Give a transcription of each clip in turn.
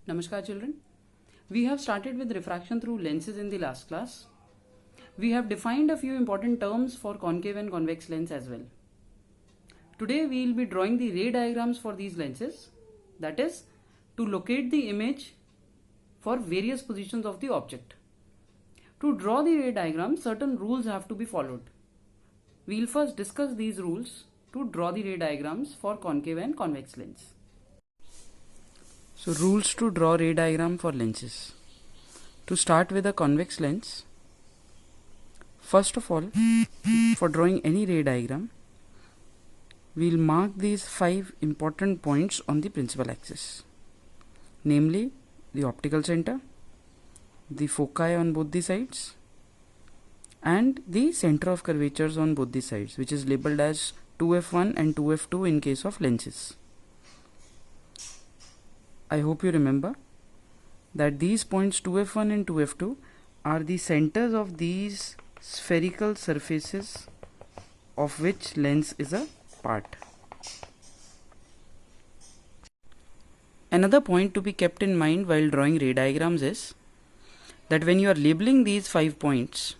Namaskar children. We have started with refraction through lenses in the last class. We have defined a few important terms for concave and convex lens as well. Today we will be drawing the ray diagrams for these lenses, that is, to locate the image for various positions of the object. To draw the ray diagram, certain rules have to be followed. We will first discuss these rules to draw the ray diagrams for concave and convex lens. So rules to draw ray diagram for lenses. To start with a convex lens, first of all, for drawing any ray diagram, we will mark these 5 important points on the principal axis, namely the optical center, the foci on both the sides, and the center of curvatures on both the sides, which is labeled as 2f1 and 2f2 in case of lenses. I hope you remember that these points 2f1 and 2f2 are the centers of these spherical surfaces of which lens is a part. Another point to be kept in mind while drawing ray diagrams is that when you are labeling these 5 points,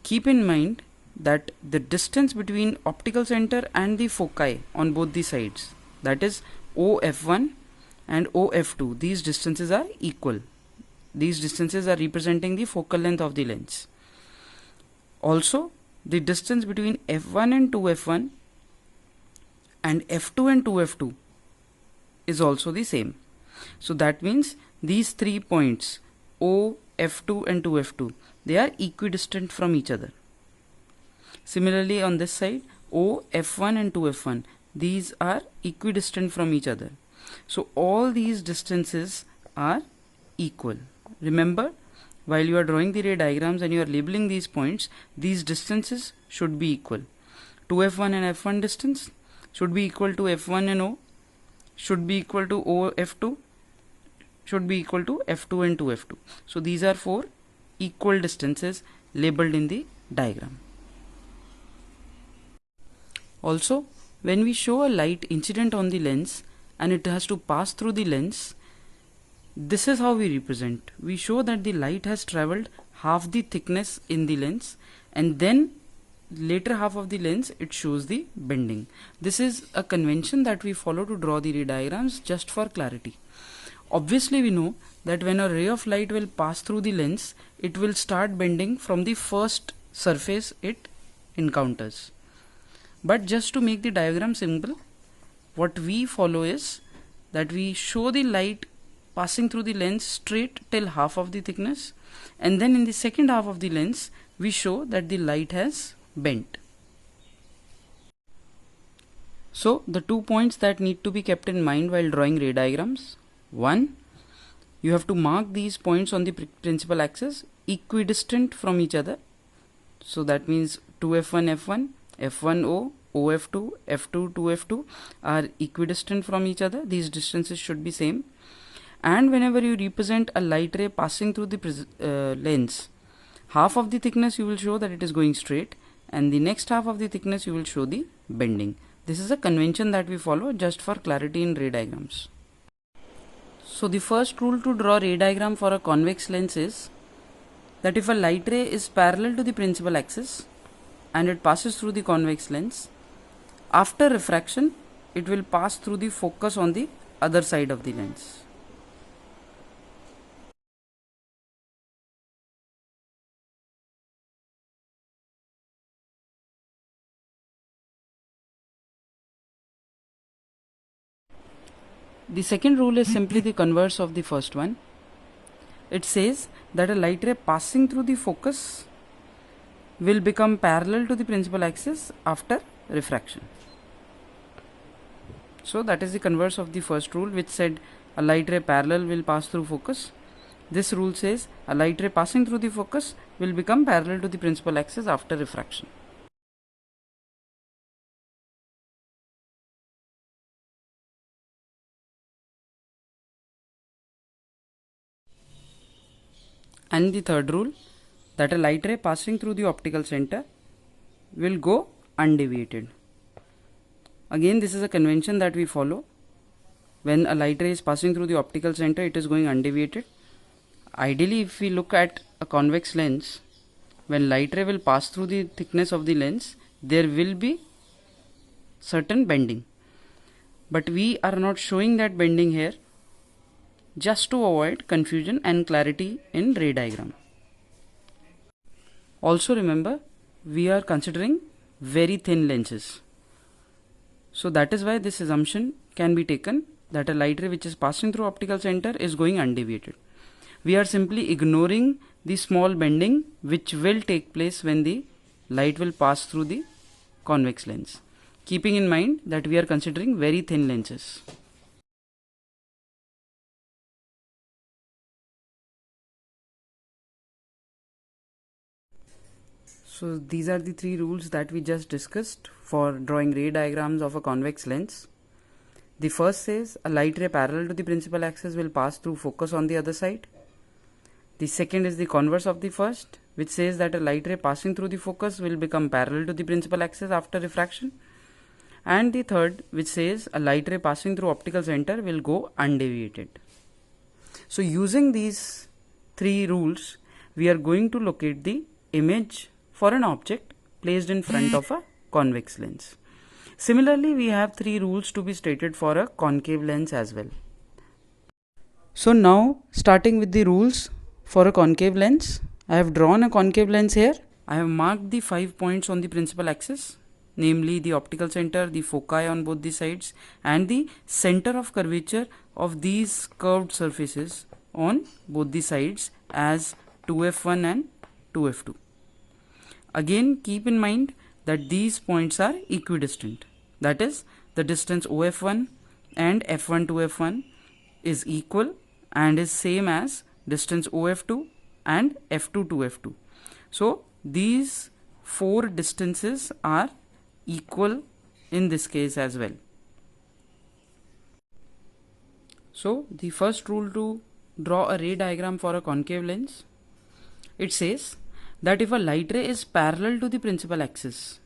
keep in mind that the distance between optical center and the foci on both the sides, that is OF1 and OF2, these distances are equal. These distances are representing the focal length of the lens. Also, the distance between F1 and 2F1 and F2 and 2F2 is also the same. So that means these 3 points O, F2 and 2F2, they are equidistant from each other. Similarly, on this side, O, F1 and 2F1, these are equidistant from each other. So all these distances are equal. Remember, while you are drawing the ray diagrams and you are labeling these points, these distances should be equal. 2f1 and f1 distance should be equal to f1 and o, should be equal to o f2, should be equal to f2 and 2f2. So these are 4 equal distances labeled in the diagram. Also, when we show a light incident on the lens and it has to pass through the lens, this is how we represent. We show that the light has traveled half the thickness in the lens, and then later half of the lens it shows the bending. This is a convention that we follow to draw the ray diagrams just for clarity. Obviously we know that when a ray of light will pass through the lens, it will start bending from the first surface it encounters. But just to make the diagram simple, what we follow is that we show the light passing through the lens straight till half of the thickness, and then in the second half of the lens we show that the light has bent. So the 2 points that need to be kept in mind while drawing ray diagrams: 1, you have to mark these points on the principal axis equidistant from each other. So that means 2f1 f1, f1o, OF2, F2, 2F2 are equidistant from each other. These distances should be same. And whenever you represent a light ray passing through the lens, half of the thickness you will show that it is going straight, and the next half of the thickness you will show the bending. This is a convention that we follow just for clarity in ray diagrams. So the first rule to draw ray diagram for a convex lens is that if a light ray is parallel to the principal axis and it passes through the convex lens, after refraction, it will pass through the focus on the other side of the lens. The second rule is simply the converse of the first one. It says that a light ray passing through the focus will become parallel to the principal axis after refraction. So that is the converse of the first rule, which said a light ray parallel will pass through focus. This rule says a light ray passing through the focus will become parallel to the principal axis after refraction. And the third rule, that a light ray passing through the optical center will go undeviated. Again, this is a convention that we follow. when a light ray is passing through the optical center, it is going undeviated. Ideally, if we look at a convex lens, when light ray will pass through the thickness of the lens, there will be certain bending, but we are not showing that bending here, just to avoid confusion and clarity in ray diagram. Also remember, we are considering very thin lenses, so that is why this assumption can be taken that a light ray which is passing through optical center is going undeviated. We are simply ignoring the small bending which will take place when the light will pass through the convex lens, keeping in mind that we are considering very thin lenses. So these are the three rules that we just discussed for drawing ray diagrams of a convex lens. The first says a light ray parallel to the principal axis will pass through focus on the other side. The second is the converse of the first, which says that a light ray passing through the focus will become parallel to the principal axis after refraction. And the third, which says a light ray passing through optical center will go undeviated. So using these three rules, we are going to locate the image for an object placed in front of a convex lens. Similarly, we have three rules to be stated for a concave lens as well. So now, starting with the rules for a concave lens, I have drawn a concave lens here. I have marked the 5 points on the principal axis, namely the optical center, the foci on both the sides, and the center of curvature of these curved surfaces on both the sides as 2f1 and 2f2. Again, keep in mind that these points are equidistant. That is, the distance OF1 and F1 to F1 is equal and is same as distance OF2 and F2 to F2. So these four distances are equal in this case as well. So the first rule to draw a ray diagram for a concave lens, it says that if a light ray is parallel to the principal axis,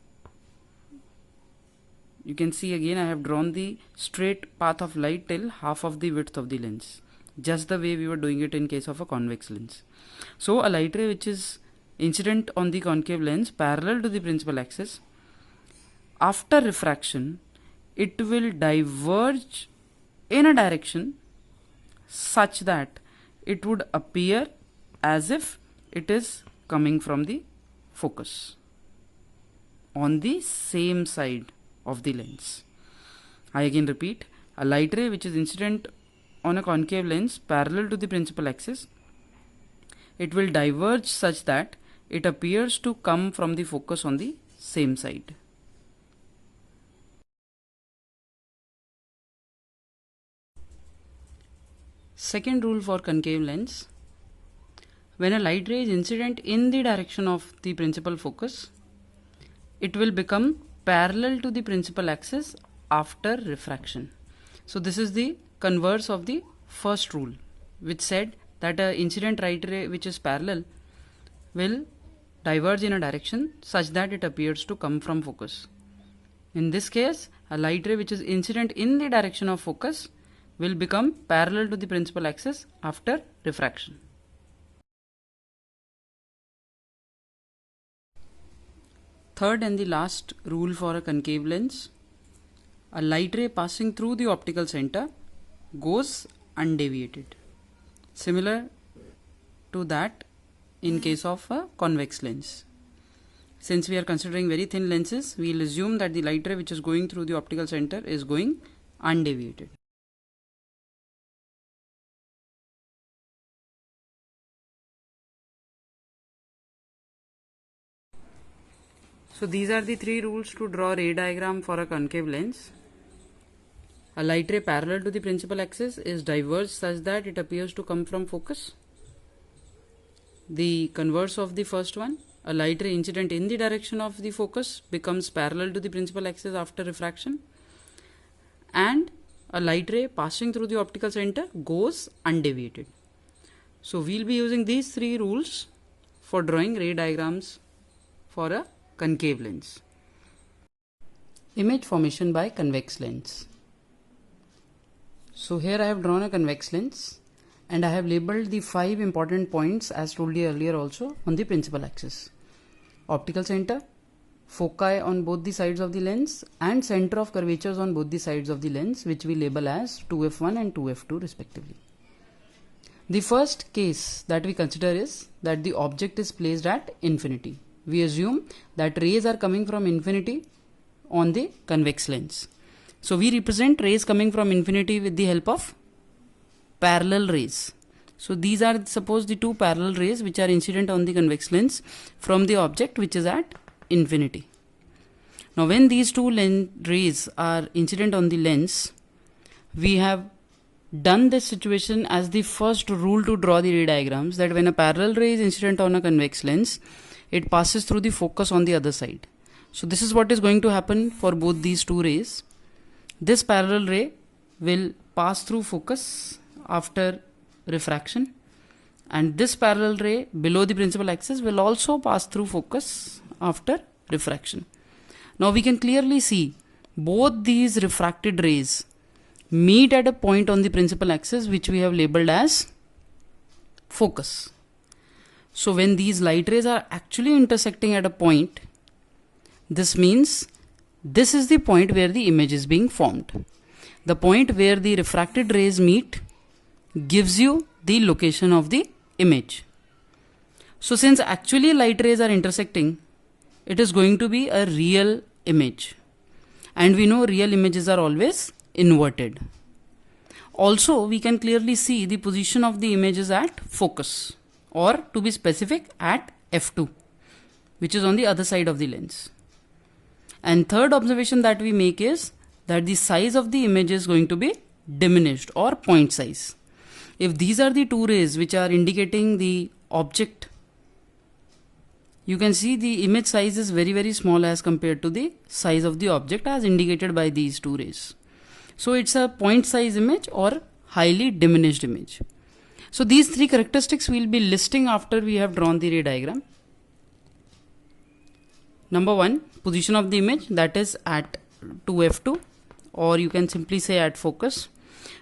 you can see again I have drawn the straight path of light till half of the width of the lens, just the way we were doing it in case of a convex lens. So a light ray which is incident on the concave lens parallel to the principal axis, after refraction it will diverge in a direction such that it would appear as if it is coming from the focus on the same side of the lens. I again repeat, a light ray which is incident on a concave lens parallel to the principal axis, it will diverge such that it appears to come from the focus on the same side. Second rule for concave lens, when a light ray is incident in the direction of the principal focus, it will become parallel to the principal axis after refraction. So this is the converse of the first rule, which said that a incident light ray which is parallel will diverge in a direction such that it appears to come from focus. In this case, a light ray which is incident in the direction of focus will become parallel to the principal axis after refraction. Third and the last rule for a concave lens, a light ray passing through the optical center goes undeviated, similar to that in case of a convex lens. Since we are considering very thin lenses, we will assume that the light ray which is going through the optical center is going undeviated. So these are the three rules to draw ray diagram for a concave lens. A light ray parallel to the principal axis is diverged such that it appears to come from focus. The converse of the first one, a light ray incident in the direction of the focus becomes parallel to the principal axis after refraction, and a light ray passing through the optical center goes undeviated. So we'll be using these three rules for drawing ray diagrams for a concave lens. Image formation by convex lens. So here I have drawn a convex lens and I have labeled the 5 important points as told you earlier also on the principal axis. Optical center, foci on both the sides of the lens, and center of curvatures on both the sides of the lens, which we label as 2f1 and 2f2 respectively. The first case that we consider is that the object is placed at infinity. We assume that rays are coming from infinity on the convex lens. So we represent rays coming from infinity with the help of parallel rays. So these are, suppose, the two parallel rays which are incident on the convex lens from the object which is at infinity. Now when these two rays are incident on the lens, we have done this situation as the first rule to draw the ray diagrams, that when a parallel ray is incident on a convex lens, it passes through the focus on the other side. So this is what is going to happen for both these two rays. This parallel ray will pass through focus after refraction, and this parallel ray below the principal axis will also pass through focus after refraction. Now we can clearly see both these refracted rays meet at a point on the principal axis which we have labeled as focus. So when these light rays are actually intersecting at a point, this means this is the point where the image is being formed. The point where the refracted rays meet gives you the location of the image. So since actually light rays are intersecting, it is going to be a real image. And we know real images are always inverted. Also, we can clearly see the position of the images at focus, or to be specific, at f2, which is on the other side of the lens. And third observation that we make is that the size of the image is going to be diminished, or point size. If these are the two rays which are indicating the object, you can see the image size is very small as compared to the size of the object as indicated by these two rays. So it's a point size image or highly diminished image. So these three characteristics we'll be listing after we have drawn the ray diagram. Number 1, position of the image, that is at 2f2, or you can simply say at focus.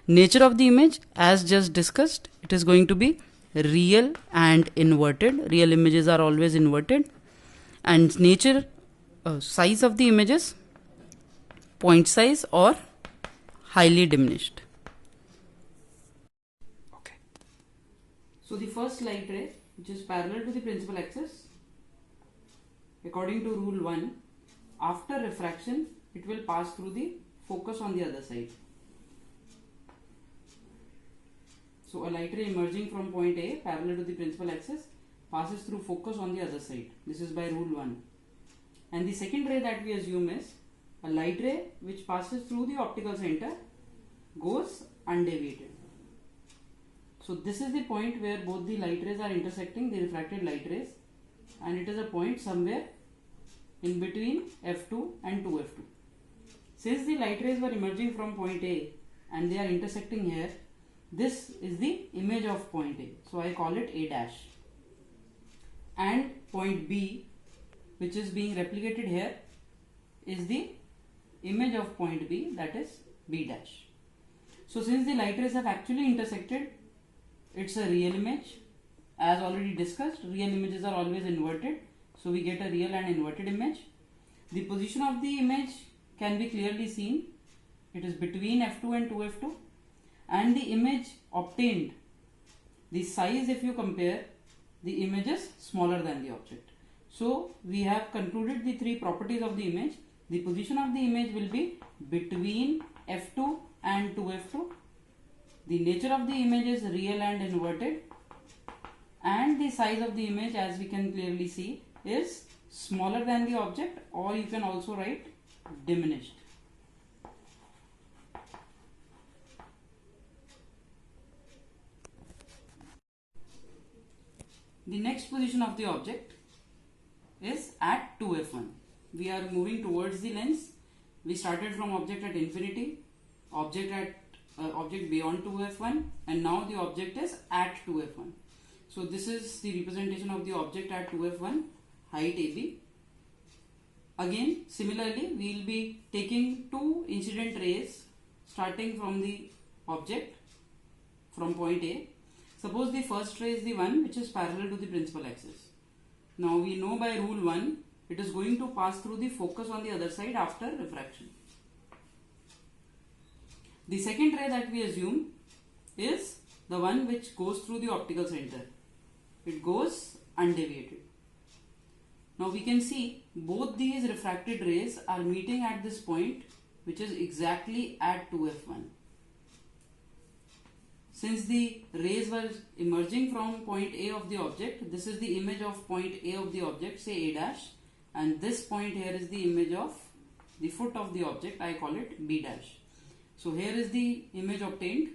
Nature of the image, as just discussed, it is going to be real and inverted. Real images are always inverted. And nature, size of the images, point size or highly diminished. Okay. So the first light ray, which is parallel to the principal axis, according to rule 1, after refraction, it will pass through the focus on the other side. So a light ray emerging from point A parallel to the principal axis passes through focus on the other side. This is by rule 1. And the second ray that we assume is a light ray which passes through the optical center goes undeviated. So this is the point where both the light rays are intersecting, the refracted light rays, and it is a point somewhere in between f2 and 2f2. Since the light rays were emerging from point A and they are intersecting here, this is the image of point A. So I call it A dash. And point B, which is being replicated here, is the image of point B, that is B dash. So since the light rays have actually intersected, it's a real image. As already discussed, real images are always inverted. So we get a real and inverted image. The position of the image can be clearly seen. It is between f2 and 2f2. And the image obtained, the size, if you compare, the image is smaller than the object. So we have concluded the three properties of the image. The position of the image will be between f2 and 2f2. The nature of the image is real and inverted. And the size of the image, as we can clearly see, is smaller than the object, or you can also write diminished. The next position of the object is at 2f1. We are moving towards the lens. We started from object at infinity, object beyond 2f1, and now the object is at 2f1. So this is the representation of the object at 2f1, height AB. Again, similarly, we will be taking two incident rays starting from the object from point A. Suppose the first ray is the one which is parallel to the principal axis. Now we know by rule 1 it is going to pass through the focus on the other side after refraction. The second ray that we assume is the one which goes through the optical center. It goes undeviated. Now we can see both these refracted rays are meeting at this point, which is exactly at 2f1. Since the rays were emerging from point A of the object, this is the image of point A of the object, say A dash, and this point here is the image of the foot of the object, I call it B dash. So here is the image obtained.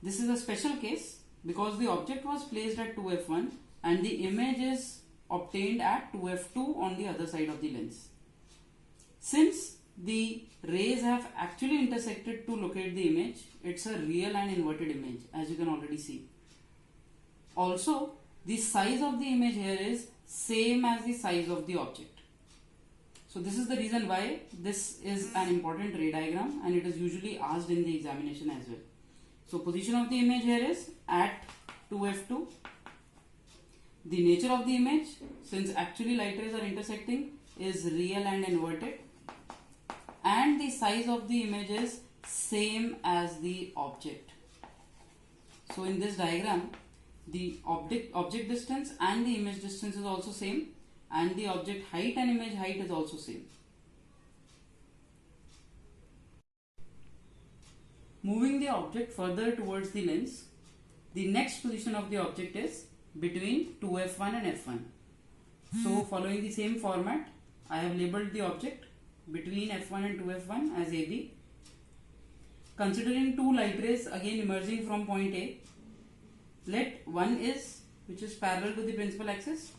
This is a special case because the object was placed at 2f1 and the image is obtained at 2f2 on the other side of the lens. Since the rays have actually intersected to locate the image, it's a real and inverted image, as you can already see. Also, the size of the image here is same as the size of the object. So this is the reason why this is an important ray diagram and it is usually asked in the examination as well. So position of the image here is at 2f2. The nature of the image, since actually light rays are intersecting, is real and inverted, and the size of the image is same as the object. So in this diagram, the object distance and the image distance is also same, and the object height and image height is also same. Moving the object further towards the lens, the next position of the object is between 2f1 and f1. So following the same format, I have labeled the object between f1 and 2f1 as AB. Considering two light rays again emerging from point A, let one is which is parallel to the principal axis.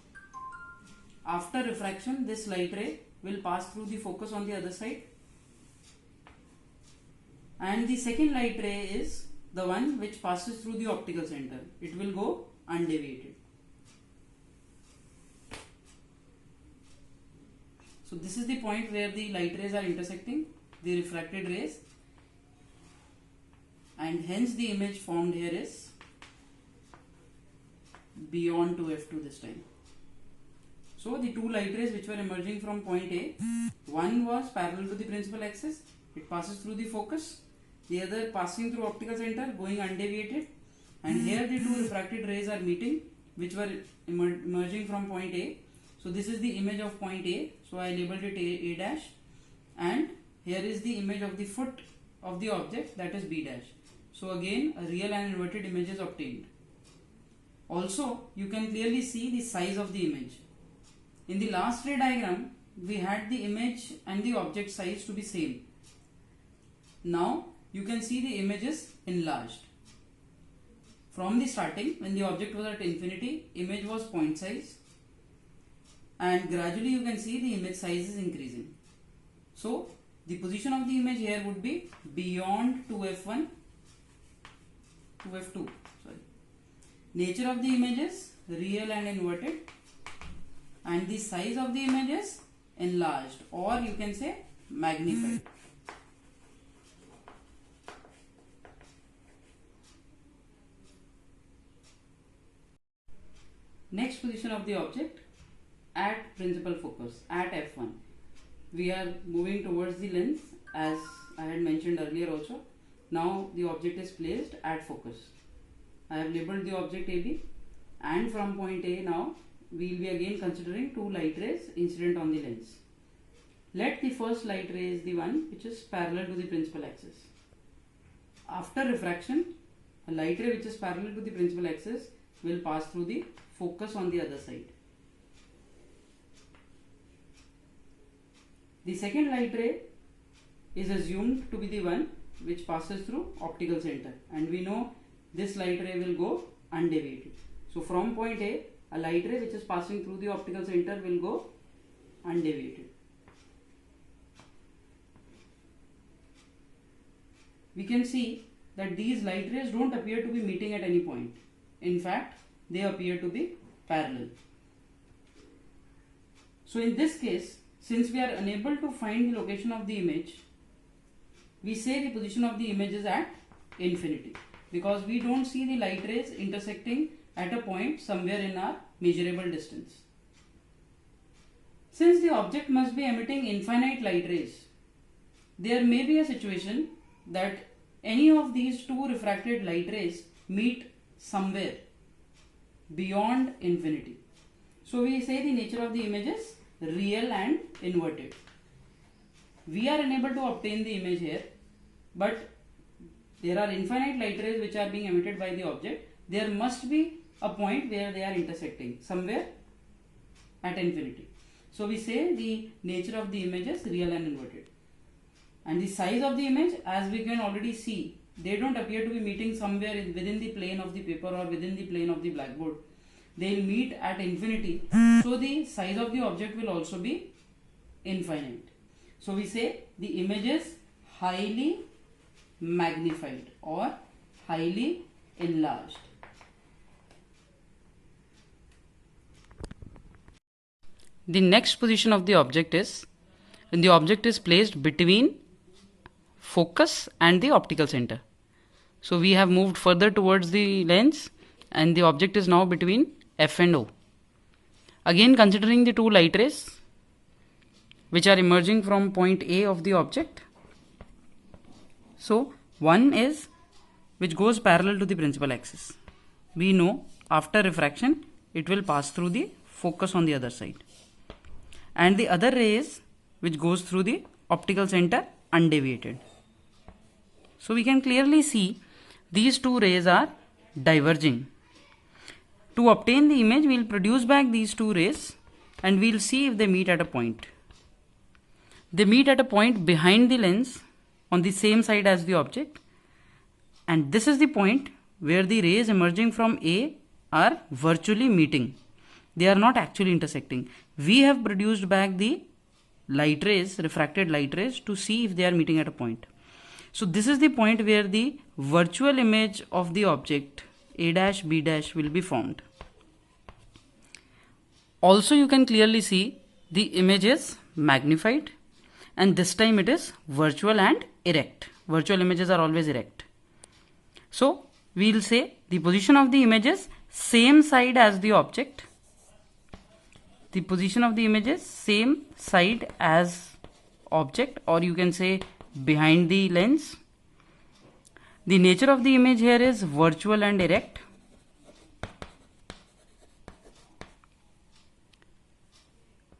After refraction, this light ray will pass through the focus on the other side, and the second light ray is the one which passes through the optical center. It will go undeviated. So this is the point where the light rays are intersecting the refracted rays, and hence the image formed here is beyond 2f2 this time. So the two light rays which were emerging from point A, one was parallel to the principal axis, it passes through the focus, the other passing through optical center going undeviated, and here the two refracted rays are meeting which were emerging from point A. So this is the image of point A, so I labeled it A dash, and here is the image of the foot of the object, that is B dash. So again a real and inverted image is obtained. Also you can clearly see the size of the image. In the last ray diagram we had the image and the object size to be same. Now you can see the image is enlarged. From the starting, when the object was at infinity, image was point size, and gradually you can see the image size is increasing. So the position of the image here would be beyond 2f2. Nature of the image is real and inverted, and the size of the image is enlarged, or you can say magnified. Next position of the object at principal focus at f1. We are moving towards the lens as I had mentioned earlier also. Now the object is placed at focus. I have labeled the object AB, and from point A now we will be again considering two light rays incident on the lens. Let the first light ray is the one which is parallel to the principal axis. After refraction, a light ray which is parallel to the principal axis will pass through the focus on the other side. The second light ray is assumed to be the one which passes through optical center, and we know this light ray will go undeviated. So from point A, a light ray which is passing through the optical center will go undeviated. We can see that these light rays don't appear to be meeting at any point. In fact, they appear to be parallel. So in this case, since we are unable to find the location of the image, we say the position of the image is at infinity, because we don't see the light rays intersecting at a point somewhere in our measurable distance. Since the object must be emitting infinite light rays, there may be a situation that any of these two refracted light rays meet somewhere beyond infinity. So we say the nature of the image is real and inverted. We are unable to obtain the image here, but there are infinite light rays which are being emitted by the object. There must be a point where they are intersecting somewhere at infinity. So we say the nature of the image is real and inverted. And the size of the image, as we can already see, they don't appear to be meeting somewhere within the plane of the paper or within the plane of the blackboard. They will meet at infinity. So the size of the object will also be infinite. So we say the image is highly magnified or highly enlarged. The next position of the object is when the object is placed between focus and the optical center. So we have moved further towards the lens and the object is now between F and O. Again, considering the two light rays which are emerging from point A of the object. So one is which goes parallel to the principal axis. We know after refraction it will pass through the focus on the other side. And the other ray is which goes through the optical center undeviated. So we can clearly see these two rays are diverging. To obtain the image, we will produce back these two rays and we will see if they meet at a point. They meet at a point behind the lens on the same side as the object, and this is the point where the rays emerging from A are virtually meeting. They are not actually intersecting. We have produced back the light rays, refracted light rays, to see if they are meeting at a point. So this is the point where the virtual image of the object A dash B dash will be formed. Also you can clearly see the image is magnified, and this time it is virtual and erect. Virtual images are always erect. So we will say the position of the image is same side as the object. The position of the image is same side as object, or you can say behind the lens. The nature of the image here is virtual and erect.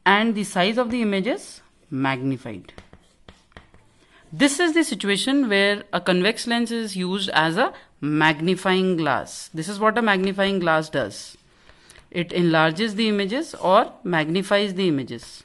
And the size of the image is magnified. This is the situation where a convex lens is used as a magnifying glass. This is what a magnifying glass does. It enlarges the images or magnifies the images.